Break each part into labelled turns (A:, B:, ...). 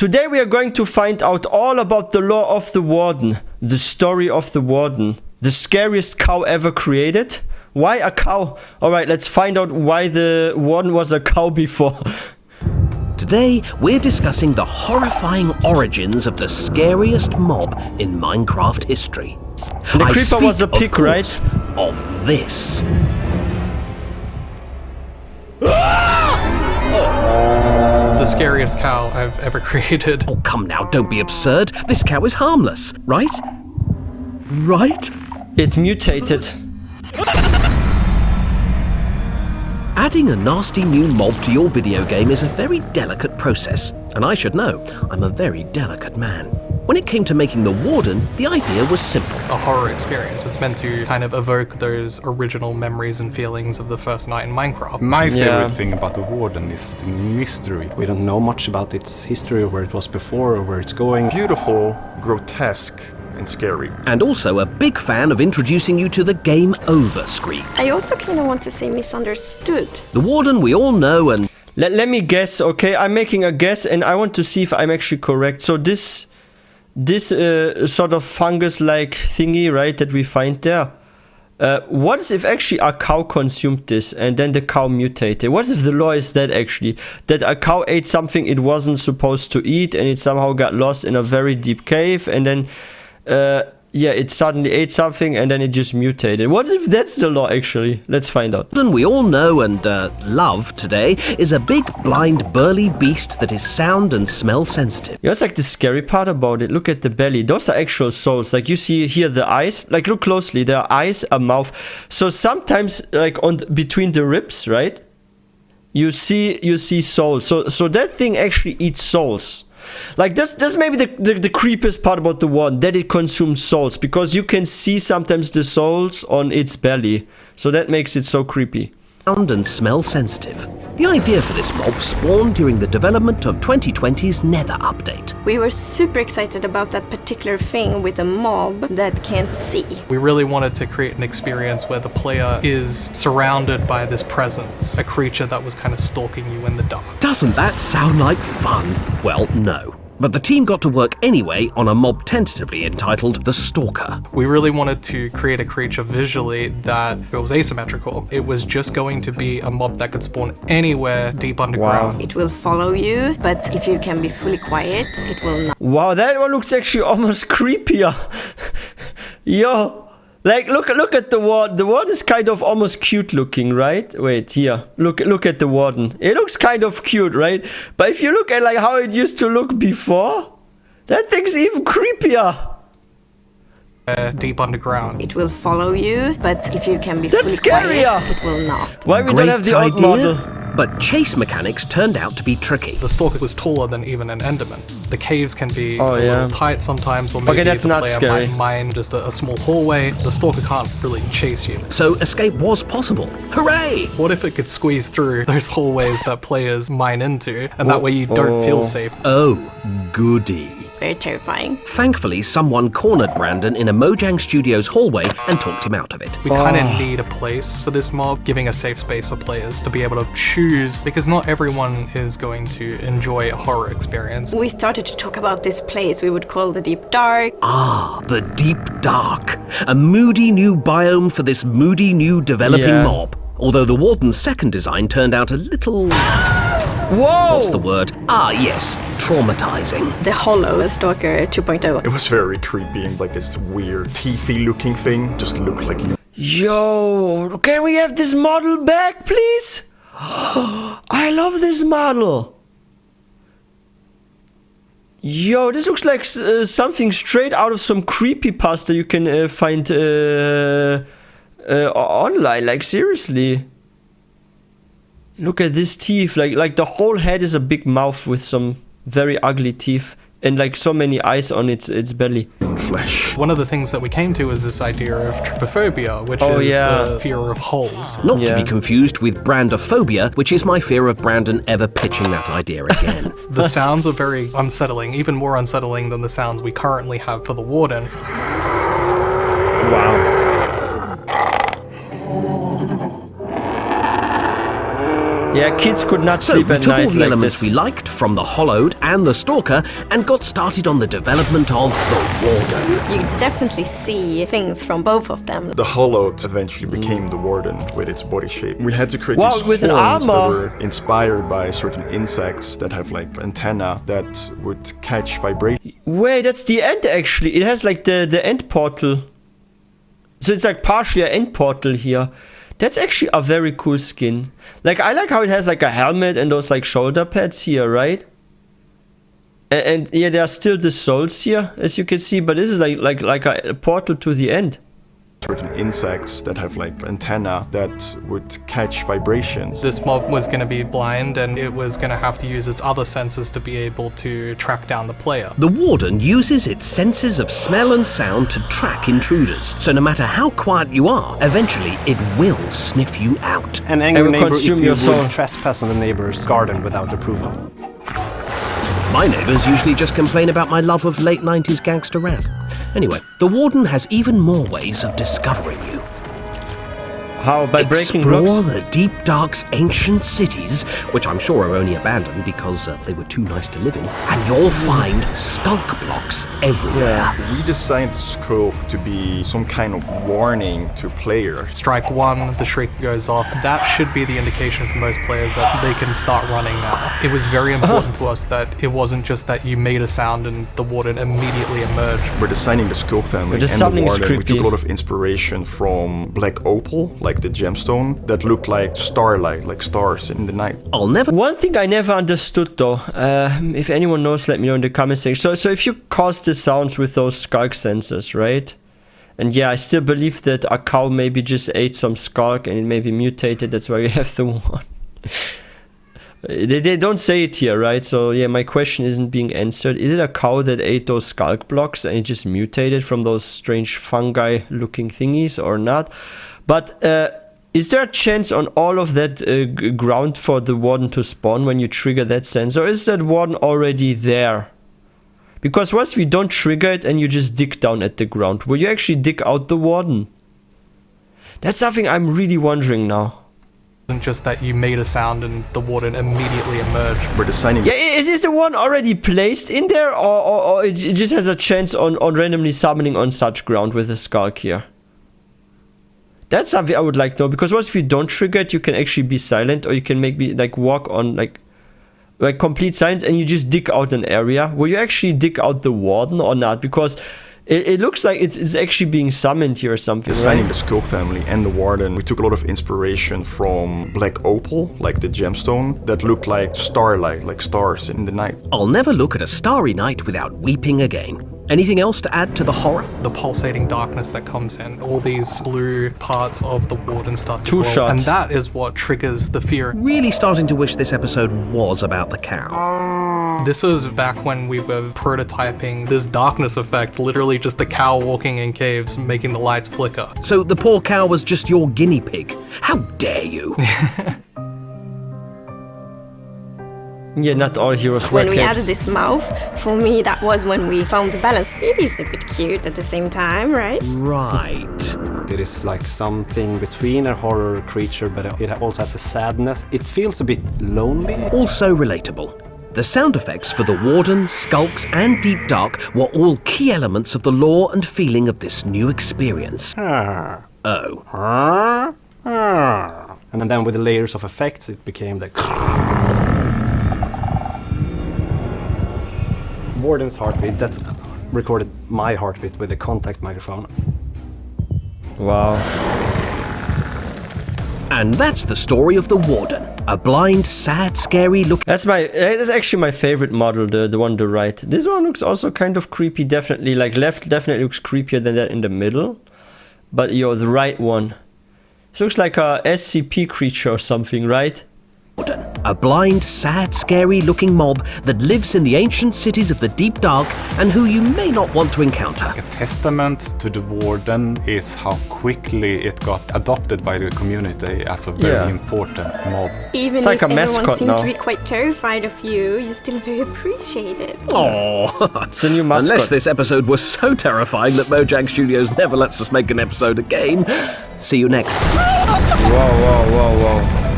A: Today we are going to find out all about the lore of the Warden, the story of the Warden, the scariest cow ever created. Why a cow? Alright, let's find out why the Warden was a cow before.
B: Today, we're discussing the horrifying origins of the scariest mob in Minecraft history.
A: The creeper was a pig, right?
B: Of this.
C: The scariest cow I've ever created.
B: Oh, come now, don't be absurd. This cow is harmless, right? Right?
A: It mutated.
B: Adding a nasty new mob to your video game is a very delicate process, and I should know, I'm a very delicate man. When it came to making the Warden, the idea was simple.
C: A horror experience. It's meant to kind of evoke those original memories and feelings of the first night in Minecraft.
D: My favorite thing about the Warden is the mystery. We don't know much about its history, or where it was before, or where it's going.
E: Beautiful, grotesque, and scary.
B: And also a big fan of introducing you to the game over screen.
F: I also kind of want to say misunderstood.
B: The Warden we all know and...
A: Let me guess, okay? I'm making a guess and I want to see if I'm actually correct. So this sort of fungus-like thingy, right, that we find there. What is if actually a cow consumed this and then the cow mutated? What if the lore is that actually? That a cow ate something it wasn't supposed to eat and it somehow got lost in a very deep cave and then... yeah, it suddenly ate something and then it just mutated. What if that's the law, actually? Let's find out.
B: The we all know and love today is a big, blind, burly beast that is sound and smell sensitive.
A: You know, it's like the scary part about it. Look at the belly. Those are actual souls. Like you see here the eyes. Like look closely. There are eyes, a mouth. So sometimes like between the ribs, right? You see souls. So that thing actually eats souls. Like that's maybe the creepiest part about the Warden, that it consumes souls, because you can see sometimes the souls on its belly, so that makes it so creepy.
B: Sound and smell sensitive. The idea for this mob spawned during the development of 2020's Nether update.
F: We were super excited about that particular thing with a mob that can't see.
C: We really wanted to create an experience where the player is surrounded by this presence, a creature that was kind of stalking you in the dark.
B: Doesn't that sound like fun? Well, no. But the team got to work anyway on a mob tentatively entitled the Stalker.
C: We really wanted to create a creature visually that was asymmetrical. It was just going to be a mob that could spawn anywhere deep underground.
F: It will follow you, but if you can be fully quiet, it will not.
A: Wow, that one looks actually almost creepier. Yo. Like, look at the Warden. The Warden is kind of almost cute looking, right? Wait, here. Look at the Warden. It looks kind of cute, right? But if you look at like how it used to look before, that thing's even creepier.
C: Deep underground.
F: It will follow you, but if you can be
A: That's
F: fully
A: scarier.
F: quiet, it will not.
A: Why we don't have the old model?
B: But chase mechanics turned out to be tricky.
C: The Stalker was taller than even an Enderman. The caves can be a little tight sometimes, or maybe
A: that's
C: the
A: not
C: player
A: scary.
C: might mind just a small hallway. The Stalker can't really chase you.
B: So escape was possible. Hooray!
C: What if it could squeeze through those hallways that players mine into, and that way you don't feel safe?
B: Oh, goody.
F: Very terrifying.
B: Thankfully, someone cornered Brandon in a Mojang Studios hallway and talked him out of it.
C: We kind of need a place for this mob, giving a safe space for players to be able to choose, because not everyone is going to enjoy a horror experience.
F: We started to talk about this place we would call the Deep Dark.
B: Ah, the Deep Dark. A moody new biome for this moody new developing mob. Although the Warden's second design turned out a little...
A: Whoa!
B: What's the word? Ah, yes. Traumatizing.
F: The Hollow Stalker 2.0.
E: It was very creepy and like this weird teethy looking thing. Just looked like you.
A: Yo, can we have this model back, please? I love this model. Yo, this looks like something straight out of some creepypasta you can find online. Like, seriously. Look at this teeth. Like the whole head is a big mouth with some very ugly teeth. And like so many eyes on its belly.
E: Flesh.
C: One of the things that we came to is this idea of trypophobia, which is the fear of holes.
B: Not to be confused with brandophobia, which is my fear of Brandon ever pitching that idea again.
C: The sounds are very unsettling, even more unsettling than the sounds we currently have for the Warden.
A: Wow. Yeah, kids could not
B: So
A: sleep
B: we
A: at
B: took all
A: night
B: the
A: like
B: elements
A: this.
B: we liked from the Hollowed and the Stalker and got started on the development of the Warden.
F: You definitely see things from both of them.
E: The Hollowed eventually became the Warden with its body shape. We had to create
A: Wow,
E: these
A: with an
E: horns that
A: armor.
E: were inspired by certain insects that have like antenna that would catch vibration.
A: Wait, that's the end actually. It has like the end portal. So it's like partially an end portal here. That's actually a very cool skin. Like, I like how it has like a helmet and those like shoulder pads here, right? And yeah, there are still the souls here, as you can see, but this is like a portal to the end.
E: Certain insects that have like antenna that would catch vibrations.
C: This mob was going to be blind and it was going to have to use its other senses to be able to track down the player.
B: The Warden uses its senses of smell and sound to track intruders. So no matter how quiet you are, eventually it will sniff you out.
D: An angry
A: will
D: neighbor if
A: consume
D: you
A: your
D: would
A: soul.
D: trespass on the neighbor's garden without approval.
B: My neighbours usually just complain about my love of late 90s gangster rap. Anyway, the Warden has even more ways of discovering you.
A: How? By breaking
B: Explore
A: blocks?
B: the Deep Dark's ancient cities, which I'm sure are only abandoned because they were too nice to live in, and you'll find skulk blocks everywhere.
E: We designed the scope to be some kind of warning to players.
C: Strike one, the shriek goes off. That should be the indication for most players that they can start running now. It was very important to us that it wasn't just that you made a sound and the Warden immediately emerged.
E: We're designing the scope family
A: The
E: and the
A: summoning is
E: Warden. We
A: creepy.
E: took a lot of inspiration from black opal, like the gemstone, that looked like starlight, like stars in the night.
B: I'll never
A: One thing I never understood though, if anyone knows, let me know in the comment section. So if you cause the sounds with those skulk sensors, right? And yeah, I still believe that a cow maybe just ate some skulk and it may be mutated, that's why we have the one. They don't say it here, right? So yeah, my question isn't being answered. Is it a cow that ate those skulk blocks and it just mutated from those strange fungi looking thingies or not? But is there a chance on all of that ground for the Warden to spawn when you trigger that sensor? Or is that Warden already there? Because what if we don't trigger it and you just dig down at the ground? Will you actually dig out the Warden? That's something I'm really wondering now.
C: It wasn't just that you made a sound and the Warden immediately emerged.
E: We're designing
A: Yeah, is the one already placed in there? Or it just has a chance on randomly summoning on such ground with a skulk here? That's something I would like to know, because what if you don't trigger it, you can actually be silent, or you can maybe like walk on like complete silence and you just dig out an area. Will you actually dig out the Warden or not? Because it looks like it's actually being summoned here or something,
E: Designing
A: right?
E: the scope family and the Warden, we took a lot of inspiration from black opal, like the gemstone, that looked like starlight, like stars in the night.
B: I'll never look at a starry night without weeping again. Anything else to add to the horror?
C: The pulsating darkness that comes in, all these blue parts of the Warden start to
A: Two
C: glow,
A: shots.
C: and that is what triggers the fear.
B: Really starting to wish this episode was about the cow.
C: This was back when we were prototyping this darkness effect, literally just the cow walking in caves, making the lights flicker.
B: So the poor cow was just your guinea pig. How dare you?
A: Yeah, not all heroes wear
F: When we
A: capes.
F: added this mouth, for me that was when we found the balance. Maybe it's a bit cute at the same time, right?
B: Right.
D: It is like something between a horror creature, but it also has a sadness. It feels a bit lonely.
B: Also relatable. The sound effects for the Warden, Skulks, and Deep Dark were all key elements of the lore and feeling of this new experience. Oh.
D: And then with the layers of effects, it became like... Warden's heartbeat, that's recorded my heartbeat with a contact microphone.
A: Wow.
B: And that's the story of the Warden. A blind, sad, scary look.
A: That's actually my favorite model, the one on the right. This one looks also kind of creepy, definitely. Like left definitely looks creepier than that in the middle. But the right one. This looks like a SCP creature or something, right?
B: Warden. A blind, sad, scary looking mob that lives in the ancient cities of the Deep Dark and who you may not want to encounter.
G: A testament to the Warden is how quickly it got adopted by the community as a very important mob.
F: Even
A: It's like
F: if
A: a
F: everyone
A: mascot
F: seemed
A: now.
F: to be quite terrified of you, you're still very appreciated.
B: Aww.
A: It's a new mascot.
B: Unless this episode was so terrifying that Mojang Studios never lets us make an episode again. See you next.
A: Whoa, whoa, whoa, whoa.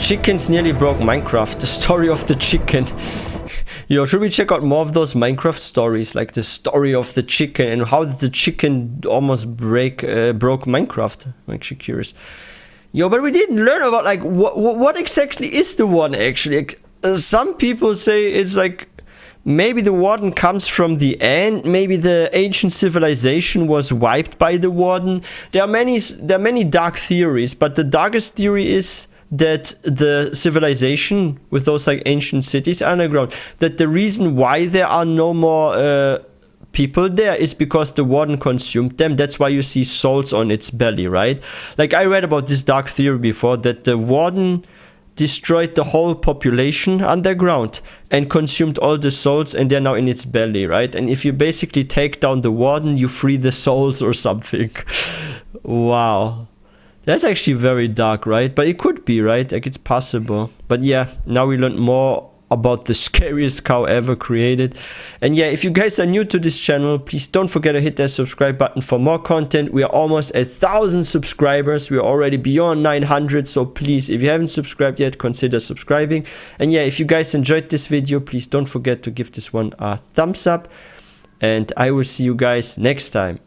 A: chickens nearly broke Minecraft. The story of the chicken. Yo, should we check out more of those Minecraft stories, like the story of the chicken and how did the chicken almost broke Minecraft? I'm actually curious. Yo, but we didn't learn about like what exactly is the Warden actually. Like, some people say it's like maybe the Warden comes from the end. Maybe the ancient civilization was wiped by the Warden. There are many dark theories, but the darkest theory is that the civilization with those like ancient cities underground, that the reason why there are no more people there is because the Warden consumed them. That's why you see souls on its belly, right? Like I read about this dark theory before, that the Warden destroyed the whole population underground and consumed all the souls, and they're now in its belly, right? And if you basically take down the Warden, you free the souls or something. Wow. That's actually very dark, right? But it could be, right? Like, it's possible. But yeah, now we learned more about the scariest cow ever created. And yeah, if you guys are new to this channel, please don't forget to hit that subscribe button for more content. We are almost at 1,000 subscribers. We are already beyond 900. So please, if you haven't subscribed yet, consider subscribing. And yeah, if you guys enjoyed this video, please don't forget to give this one a thumbs up. And I will see you guys next time.